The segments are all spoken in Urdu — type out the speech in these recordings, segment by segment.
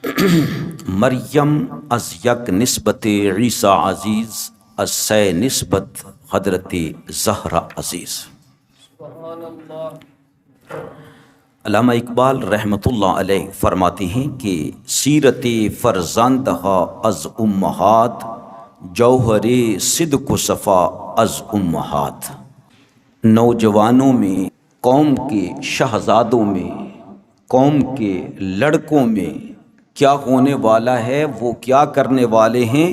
مریم از یک نسبت عیسیٰ عزیز از سے نسبت حضرت زہرا عزیز۔ علامہ اقبال رحمۃ اللہ علیہ فرماتے ہیں کہ سیرت فرزندہ از امہات جوہر صدق و صفا از امہات۔ نوجوانوں میں، قوم کے شہزادوں میں، قوم کے لڑکوں میں کیا ہونے والا ہے، وہ کیا کرنے والے ہیں،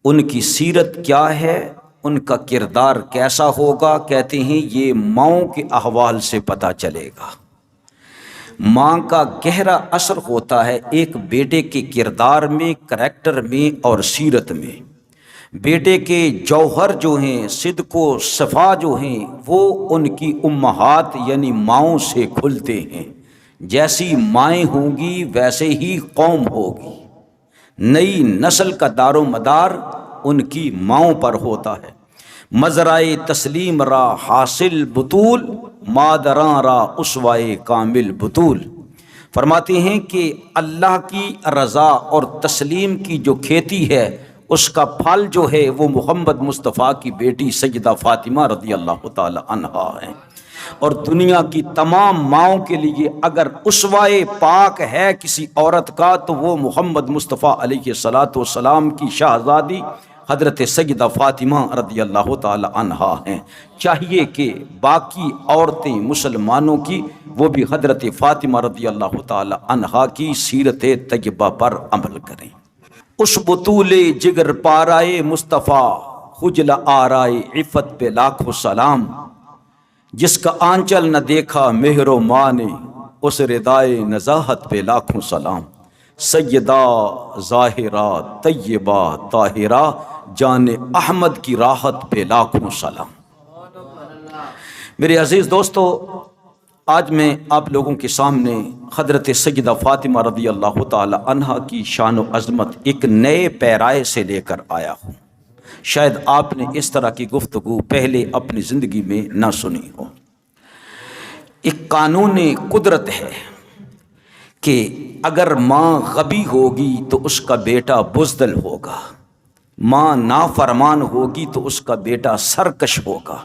ان کی سیرت کیا ہے، ان کا کردار کیسا ہوگا، کہتے ہیں یہ ماؤں کے احوال سے پتہ چلے گا۔ ماں کا گہرا اثر ہوتا ہے ایک بیٹے کے کردار میں، کریکٹر میں اور سیرت میں۔ بیٹے کے جوہر جو ہیں، صدق و صفا جو ہیں، وہ ان کی امہات یعنی ماؤں سے کھلتے ہیں۔ جیسی مائیں ہوں گی ویسے ہی قوم ہوگی۔ نئی نسل کا دار و مدار ان کی ماؤں پر ہوتا ہے۔ مزرعہ تسلیم را حاصل بطول، مادراں را اسوائے کامل بطول۔ فرماتے ہیں کہ اللہ کی رضا اور تسلیم کی جو کھیتی ہے، اس کا پھل جو ہے وہ محمد مصطفیٰ کی بیٹی سیدہ فاطمہ رضی اللہ تعالی عنہا ہے۔ اور دنیا کی تمام ماؤں کے لیے اگر اسوائے پاک ہے کسی عورت کا تو وہ محمد مصطفیٰ علیہ السلام کی شہزادی حضرت سیدہ فاطمہ رضی اللہ تعالی عنہا ہیں۔ چاہیے کہ باقی عورتیں مسلمانوں کی وہ بھی حضرت فاطمہ رضی اللہ تعالی عنہا کی سیرت طیبہ پر عمل کریں۔ اس بطول جگر پارائے مصطفیٰ خجل آرائے عفت پہ لاکھوں سلام۔ جس کا آنچل نہ دیکھا مہر و ماں نے، اس ردائے نزاہت پہ لاکھوں سلام۔ سیدہ ظاہرہ طیبہ طاہرہ جان احمد کی راحت پہ لاکھوں سلام۔ میرے عزیز دوستو، آج میں آپ لوگوں کے سامنے حضرت سیدہ فاطمہ رضی اللہ تعالی عنہا کی شان و عظمت ایک نئے پیرائے سے لے کر آیا ہوں۔ شاید آپ نے اس طرح کی گفتگو پہلے اپنی زندگی میں نہ سنی ہو۔ ایک قانون قدرت ہے کہ اگر ماں غبی ہوگی تو اس کا بیٹا بزدل ہوگا، ماں نافرمان ہوگی تو اس کا بیٹا سرکش ہوگا،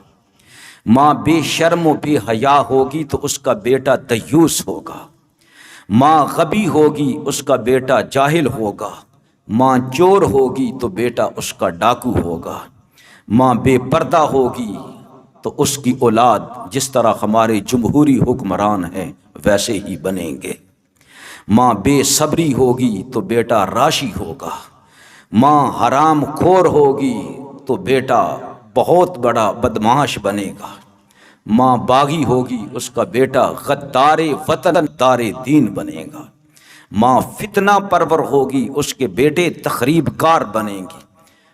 ماں بے شرم و بے حیا ہوگی تو اس کا بیٹا دیوس ہوگا، ماں غبی ہوگی اس کا بیٹا جاہل ہوگا، ماں چور ہوگی تو بیٹا اس کا ڈاکو ہوگا، ماں بے پردہ ہوگی تو اس کی اولاد جس طرح ہمارے جمہوری حکمران ہیں ویسے ہی بنیں گے، ماں بے صبری ہوگی تو بیٹا راشی ہوگا، ماں حرام خور ہوگی تو بیٹا بہت بڑا بدمعاش بنے گا، ماں باغی ہوگی اس کا بیٹا غدار وطن دار دین بنے گا، ماں فتنہ پرور ہوگی اس کے بیٹے تخریب کار بنیں گے،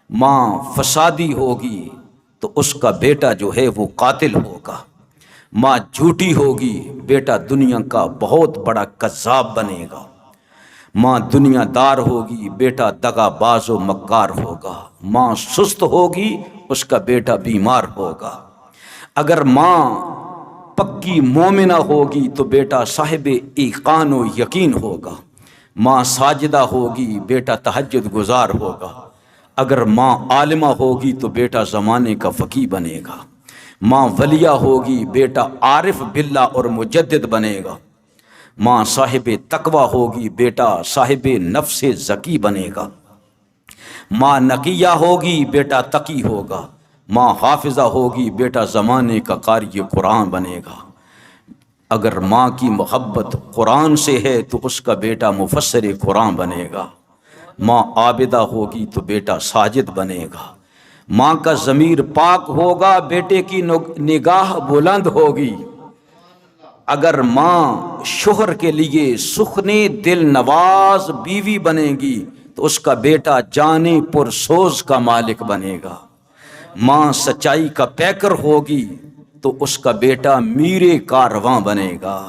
ماں فسادی ہوگی تو اس کا بیٹا جو ہے وہ قاتل ہوگا، ماں جھوٹی ہوگی بیٹا دنیا کا بہت بڑا کذاب بنے گا، ماں دنیا دار ہوگی بیٹا دغا باز و مکار ہوگا، ماں سست ہوگی اس کا بیٹا بیمار ہوگا۔ اگر ماں پکی مومنہ ہوگی تو بیٹا صاحب ایقان و یقین ہوگا، ماں ساجدہ ہوگی بیٹا تہجد گزار ہوگا، اگر ماں عالمہ ہوگی تو بیٹا زمانے کا فقیہ بنے گا، ماں ولیہ ہوگی بیٹا عارف باللہ اور مجدد بنے گا، ماں صاحب تقوی ہوگی بیٹا صاحب نفس زکی بنے گا، ماں نقیہ ہوگی بیٹا تقی ہوگا، ماں حافظہ ہوگی بیٹا زمانے کا قاری قرآن بنے گا، اگر ماں کی محبت قرآن سے ہے تو اس کا بیٹا مفسر قرآن بنے گا، ماں عابدہ ہوگی تو بیٹا ساجد بنے گا، ماں کا ضمیر پاک ہوگا بیٹے کی نگاہ بلند ہوگی، اگر ماں شوہر کے لیے سخنے دل نواز بیوی بنے گی تو اس کا بیٹا جانے پر سوز کا مالک بنے گا، ماں سچائی کا پیکر ہوگی تو اس کا بیٹا میر کارواں بنے گا،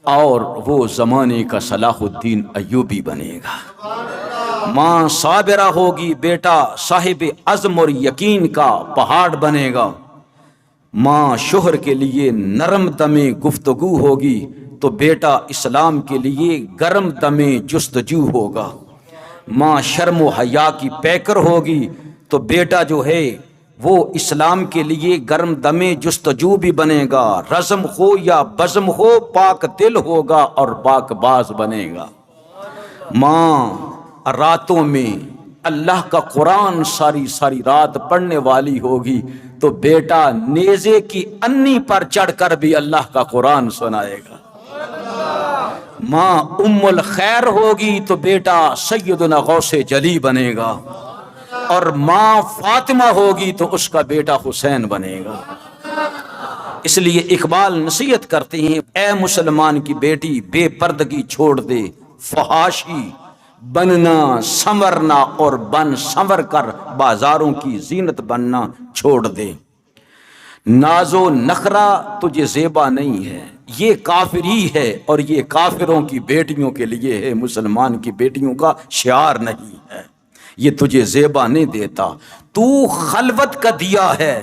اور وہ زمانے کا صلاح الدین ایوبی بنے گا۔ ماں صابرہ ہوگی بیٹا صاحب عزم اور یقین کا پہاڑ بنے گا، ماں شوہر کے لیے نرم دم گفتگو ہوگی تو بیٹا اسلام کے لیے گرم دمے جستجو ہوگا، ماں شرم و حیا کی پیکر ہوگی تو بیٹا جو ہے وہ اسلام کے لیے گرم دمے جستجو بھی بنے گا، رزم ہو یا بزم ہو پاک دل ہوگا اور پاک باز بنے گا۔ ماں راتوں میں اللہ کا قرآن ساری ساری رات پڑھنے والی ہوگی تو بیٹا نیزے کی انی پر چڑھ کر بھی اللہ کا قرآن سنائے گا۔ ماں ام الخیر ہوگی تو بیٹا سیدنا غوث جلی بنے گا، اور ماں فاطمہ ہوگی تو اس کا بیٹا حسین بنے گا۔ اس لیے اقبال نصیحت کرتے ہیں، اے مسلمان کی بیٹی بے پردگی چھوڑ دے، فحاشی بننا سنورنا اور بن سنور کر بازاروں کی زینت بننا چھوڑ دے۔ ناز و نخرہ تجھے زیبا نہیں ہے، یہ کافری ہے اور یہ کافروں کی بیٹیوں کے لیے ہے، مسلمان کی بیٹیوں کا شعار نہیں ہے، یہ تجھے زیبا نہیں دیتا۔ تو خلوت کا دیا ہے،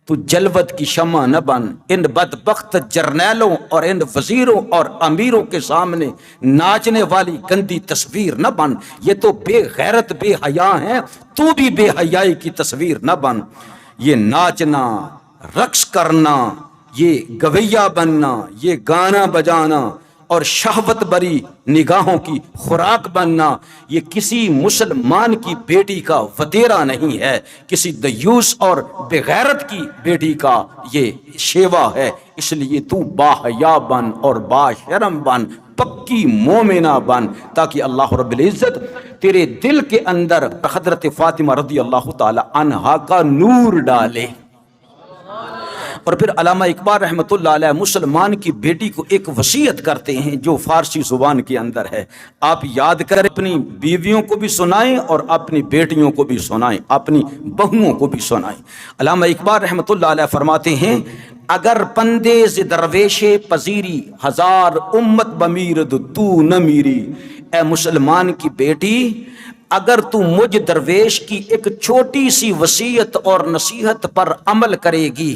تو جلوت کی شمع نہ بن، ان بدبخت جرنیلوں اور ان وزیروں اور امیروں کے سامنے ناچنے والی گندی تصویر نہ بن، یہ تو بے غیرت بے حیا ہیں، تو بھی بے حیائی کی تصویر نہ بن۔ یہ ناچنا، رقص کرنا، یہ گویا بننا، یہ گانا بجانا اور شہوت بری نگاہوں کی خوراک بننا، یہ کسی مسلمان کی بیٹی کا وطیرہ نہیں ہے، کسی دیوس اور بغیرت کی بیٹی کا یہ شیوا ہے۔ اس لیے تو باحیا بن اور باشرم بن، پکی مومنہ بن، تاکہ اللہ رب العزت تیرے دل کے اندر حضرت فاطمہ رضی اللہ تعالی عنہا کا نور ڈالے۔ اور پھر علامہ اقبال رحمۃ اللہ علیہ مسلمان کی بیٹی کو ایک وصیت کرتے ہیں جو فارسی زبان کے اندر ہے، آپ یاد کریں، اپنی بیویوں کو بھی سنائیں اور اپنی بیٹیوں کو بھی سنائیں، اپنی بہوؤں کو بھی سنائیں۔ علامہ اقبال رحمۃ اللہ علیہ فرماتے ہیں، اگر پندے ز درویش پذیری، ہزار امت بمیرد تو نہ میری۔ اے مسلمان کی بیٹی، اگر تو مجھ درویش کی ایک چھوٹی سی وصیت اور نصیحت پر عمل کرے گی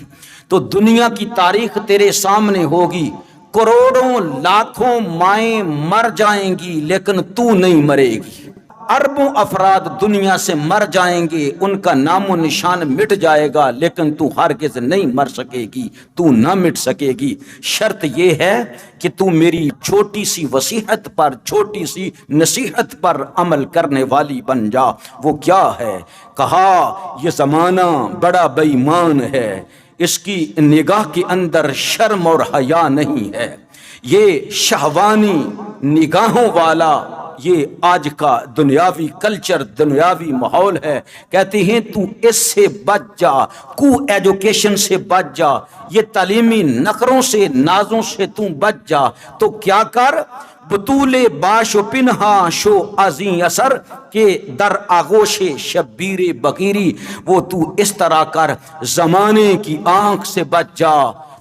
تو دنیا کی تاریخ تیرے سامنے ہوگی، کروڑوں لاکھوں مائیں مر جائیں گی لیکن تو نہیں مرے گی، اربوں افراد دنیا سے مر جائیں گے، ان کا نام و نشان مٹ جائے گا لیکن تو ہرگز نہیں مر سکے گی، تو نہ مٹ سکے گی۔ شرط یہ ہے کہ تو میری چھوٹی سی وصیحت پر، چھوٹی سی نصیحت پر عمل کرنے والی بن جا۔ وہ کیا ہے؟ کہا یہ زمانہ بڑا بے ایمان ہے، اس کی نگاہ کے اندر شرم اور حیا نہیں ہے، یہ شہوانی نگاہوں والا یہ آج کا دنیاوی کلچر، دنیاوی ماحول ہے۔ کہتے ہیں تو اس سے بچ جا، کو ایجوکیشن سے بچ جا، یہ تعلیمی نخروں سے نازوں سے تو بچ جا۔ تو کیا کر، بطول باش و پنہا شو ازیں اثر کے در آغوش شبیر بغیری۔ وہ تو اس طرح کر، زمانے کی آنکھ سے بچ جا،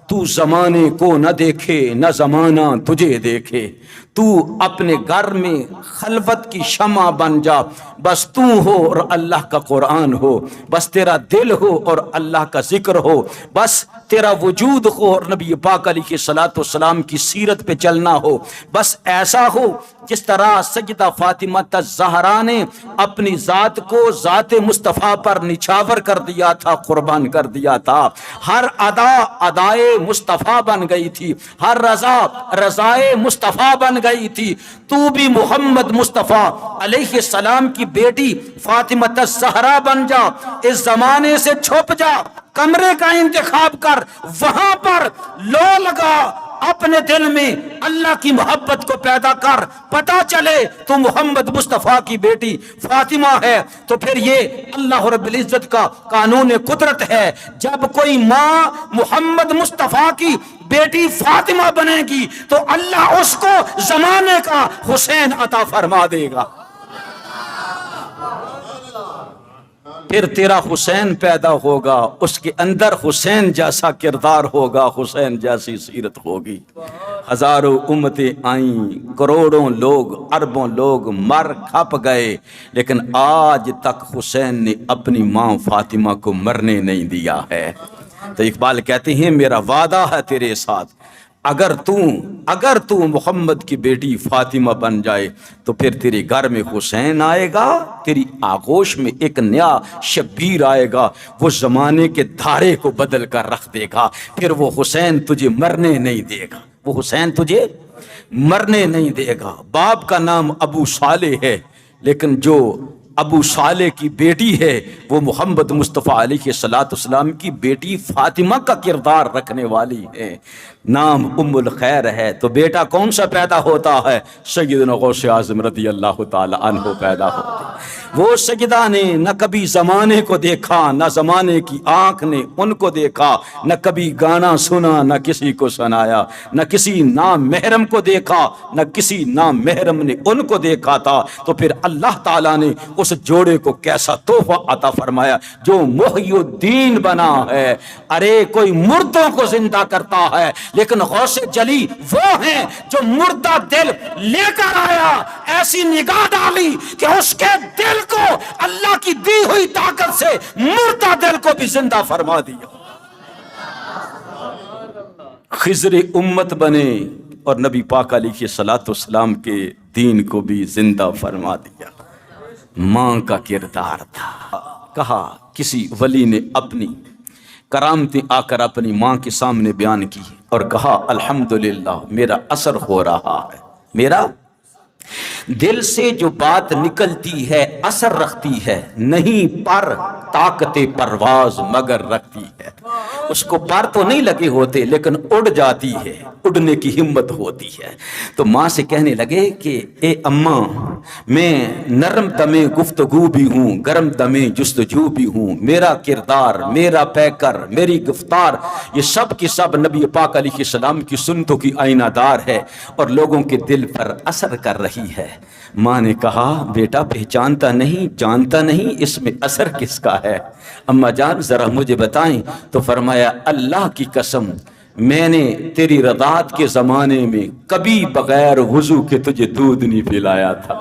تو زمانے کو نہ دیکھے نہ زمانہ تجھے دیکھے۔ تو اپنے گھر میں خلوت کی شمع بن جا، بس تو ہو اور اللہ کا قرآن ہو، بس تیرا دل ہو اور اللہ کا ذکر ہو، بس تیرا وجود ہو اور نبی پاک علیہ الصلوۃ والسلام کی سیرت پہ چلنا ہو، بس ایسا ہو جس طرح سیدہ فاطمہ الزہرا نے اپنی ذات کو ذات مصطفیٰ پر نچھاور کر دیا تھا، قربان کر دیا تھا۔ ہر ادا ادائے مصطفیٰ بن گئی تھی، ہر رضا رضائے مصطفیٰ بن گئی تھی۔ تو بھی محمد مصطفیٰ علیہ السلام کی بیٹی فاطمہ الزہرا بن جا، اس زمانے سے چھپ جا، کمرے کا انتخاب کر، وہاں پر لو لگا، اپنے دل میں اللہ کی محبت کو پیدا کر، پتہ چلے تو محمد مصطفیٰ کی بیٹی فاطمہ ہے۔ تو پھر یہ اللہ رب العزت کا قانون قدرت ہے، جب کوئی ماں محمد مصطفیٰ کی بیٹی فاطمہ بنے گی تو اللہ اس کو زمانے کا حسین عطا فرما دے گا۔ پھر تیرا حسین پیدا ہوگا، اس کے اندر حسین جیسا کردار ہوگا، حسین جیسی سیرت ہوگی۔ ہزاروں امتیں آئیں، کروڑوں لوگ، اربوں لوگ مر کھپ گئے، لیکن آج تک حسین نے اپنی ماں فاطمہ کو مرنے نہیں دیا ہے۔ تو اقبال کہتے ہیں میرا وعدہ ہے تیرے ساتھ، اگر تو محمد کی بیٹی فاطمہ بن جائے تو پھر تیرے گھر میں حسین آئے گا، تیری آغوش میں ایک نیا شبیر آئے گا، وہ زمانے کے دھارے کو بدل کر رکھ دے گا، پھر وہ حسین تجھے مرنے نہیں دے گا، وہ حسین تجھے مرنے نہیں دے گا۔ باپ کا نام ابو صالح ہے، لیکن جو ابو صالح کی بیٹی ہے وہ محمد مصطفیٰ علیہ السلام کی بیٹی فاطمہ کا کردار رکھنے والی ہے، نام ام الخیر ہے۔ تو بیٹا کون سا پیدا ہوتا ہے؟ سیدنا غوث اعظم رضی اللہ تعالی عنہ پیدا ہوتے ہیں۔ وہ سیدہ نے نہ کبھی زمانے کو دیکھا، نہ زمانے کی آنکھ نے ان کو دیکھا، نہ کبھی گانا سنا، نہ کسی کو سنایا، نہ کسی نام محرم کو دیکھا، نہ کسی نام محرم نے ان کو دیکھا تھا۔ تو پھر اللہ تعالیٰ نے اس جوڑے کو کیسا تحفہ عطا فرمایا جو محی الدین بنا ہے۔ ارے کوئی مردوں کو زندہ کرتا ہے، لیکن غوث جلی وہ ہیں جو مردہ دل لے کر آیا، ایسی نگاہ ڈالی کہ اس کے دل کو اللہ کی دی ہوئی طاقت سے مردہ دل کو بھی زندہ فرما دیا۔ خضر امت بنے اور نبی پاک علیہ السلام کے دین کو بھی زندہ فرما دیا۔ ماں کا کردار تھا، کہا کسی ولی نے اپنی کرامتیں آ کر اپنی ماں کے سامنے بیان کی اور کہا الحمدللہ میرا اثر ہو رہا ہے، میرا دل سے جو بات نکلتی ہے اثر رکھتی ہے، نہیں پر طاقت پرواز مگر رکھتی ہے۔ اس کو پر تو نہیں لگے ہوتے لیکن اڑ جاتی ہے، اڑنے کی ہمت ہوتی ہے۔ تو ماں سے کہنے لگے کہ اے اماں، میں نرم دمے گفتگو بھی ہوں، گرم دمے جستجو بھی ہوں، میرا کردار، میرا پیکر، میری گفتار، یہ سب کی سب نبی پاک علیہ السلام کی سنتوں کی آئینہ دار ہے اور لوگوں کے دل پر اثر کر رہی ہے۔ ماں نے کہا بیٹا پہچانتا نہیں، جانتا نہیں، اس میں اثر کس کا ہے؟ اماں جان ذرا مجھے بتائیں۔ تو فرمایا اللہ کی قسم میں نے تیری رضاعت کے زمانے میں کبھی بغیر وضو کے تجھے دودھ نہیں پلایا تھا،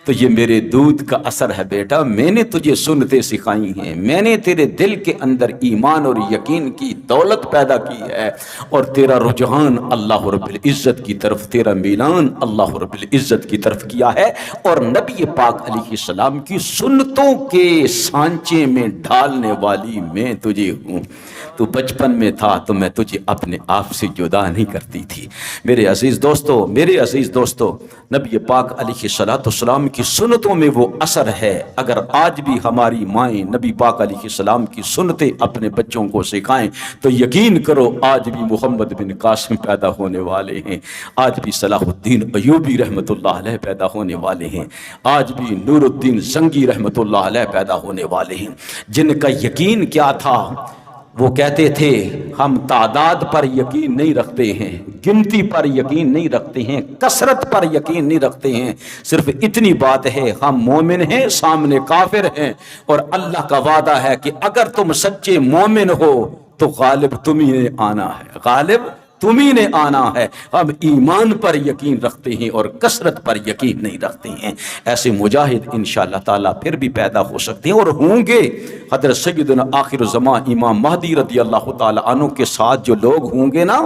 تو یہ میرے دودھ کا اثر ہے بیٹا، میں نے تجھے سنتیں سکھائی ہیں، میں نے تیرے دل کے اندر ایمان اور یقین کی دولت پیدا کی ہے، اور تیرا رجحان اللہ رب العزت کی طرف، تیرا میلان اللہ رب العزت کی طرف کیا ہے، اور نبی پاک علیہ السلام کی سنتوں کے سانچے میں ڈھالنے والی میں تجھے ہوں۔ تو بچپن میں تھا تو میں تجھے اپنے آپ سے جدا نہیں کرتی تھی۔ میرے عزیز دوستو، نبی پاک علیہ السلام کی سنتوں میں وہ اثر ہے۔ اگر آج بھی ہماری مائیں نبی پاک علیہ السلام کی سنتیں اپنے بچوں کو سکھائیں تو یقین کرو آج بھی محمد بن قاسم پیدا ہونے والے ہیں، آج بھی صلاح الدین ایوبی رحمۃ اللہ علیہ پیدا ہونے والے ہیں، آج بھی نور الدین زنگی رحمۃ اللہ علیہ پیدا ہونے والے ہیں، جن کا یقین کیا تھا؟ وہ کہتے تھے ہم تعداد پر یقین نہیں رکھتے ہیں، گنتی پر یقین نہیں رکھتے ہیں، کثرت پر یقین نہیں رکھتے ہیں، صرف اتنی بات ہے ہم مومن ہیں، سامنے کافر ہیں، اور اللہ کا وعدہ ہے کہ اگر تم سچے مومن ہو تو غالب تمہیں نے آنا ہے، غالب تمہیں نے آنا ہے۔ ہم ایمان پر یقین رکھتے ہیں اور کثرت پر یقین نہیں رکھتے ہیں۔ ایسے مجاہد انشاءاللہ تعالیٰ پھر بھی پیدا ہو سکتے ہیں اور ہوں گے۔ حضرت سیدنا آخر الزمان امام مہدی رضی اللہ تعالیٰ عنہ کے ساتھ جو لوگ ہوں گے نا،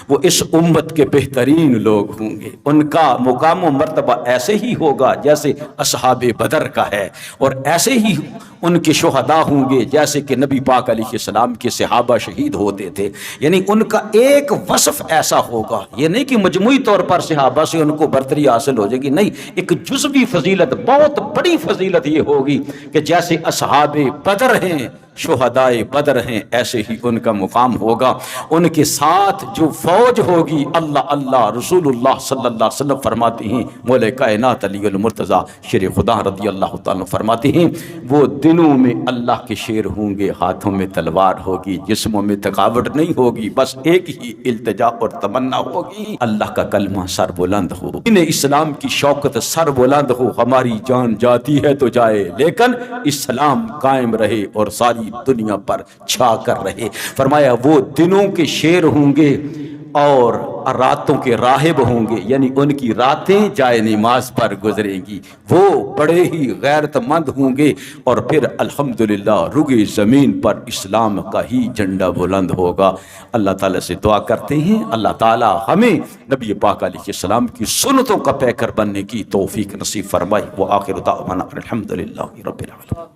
وہ اس امت کے بہترین لوگ ہوں گے، ان کا مقام و مرتبہ ایسے ہی ہوگا جیسے اصحاب بدر کا ہے، اور ایسے ہی ان کے شہداء ہوں گے جیسے کہ نبی پاک علیہ السلام کے صحابہ شہید ہوتے تھے۔ یعنی ان کا ایک وصف ایسا ہوگا، یہ نہیں کہ مجموعی طور پر صحابہ سے ان کو برتری حاصل ہو جائے گی، نہیں، ایک جزوی فضیلت، بہت بڑی فضیلت یہ ہوگی کہ جیسے اصحاب بدر ہیں، شہدائے بدر ہیں، ایسے ہی ان کا مقام ہوگا۔ ان کے ساتھ جو فوج ہوگی، اللہ رسول اللہ صلی اللہ علیہ وسلم فرماتے ہیں، مولا کائنات علی المرتضیٰ شیر خدا رضی اللہ تعالیٰ فرماتے ہیں، وہ دنوں میں اللہ کے شیر ہوں گے، ہاتھوں میں تلوار ہوگی، جسموں میں تھکاوٹ نہیں ہوگی، بس ایک ہی التجا اور تمنا ہوگی، اللہ کا کلمہ سر بلند ہو، دین اسلام کی شوکت سر بلند ہو۔ ہماری جان جاتی ہے تو جائے، لیکن اسلام قائم رہے اور ساری دنیا پر چھا کر رہے۔ فرمایا وہ دنوں کے شیر ہوں گے، اور راتوں کے راہب ہوں گے، یعنی ان کی راتیں جائے نماز پر گزریں گی، وہ بڑے ہی غیرت مند ہوں گے، اور پھر الحمدللہ رگے زمین پر اسلام کا ہی جھنڈا بلند ہوگا۔ اللہ تعالیٰ سے دعا کرتے ہیں اللہ تعالیٰ ہمیں نبی پاک علیہ السلام کی سنتوں کا پیکر بننے کی توفیق نصیب فرمائے۔ وآخر دعوانا الحمدللہ رب العالمین۔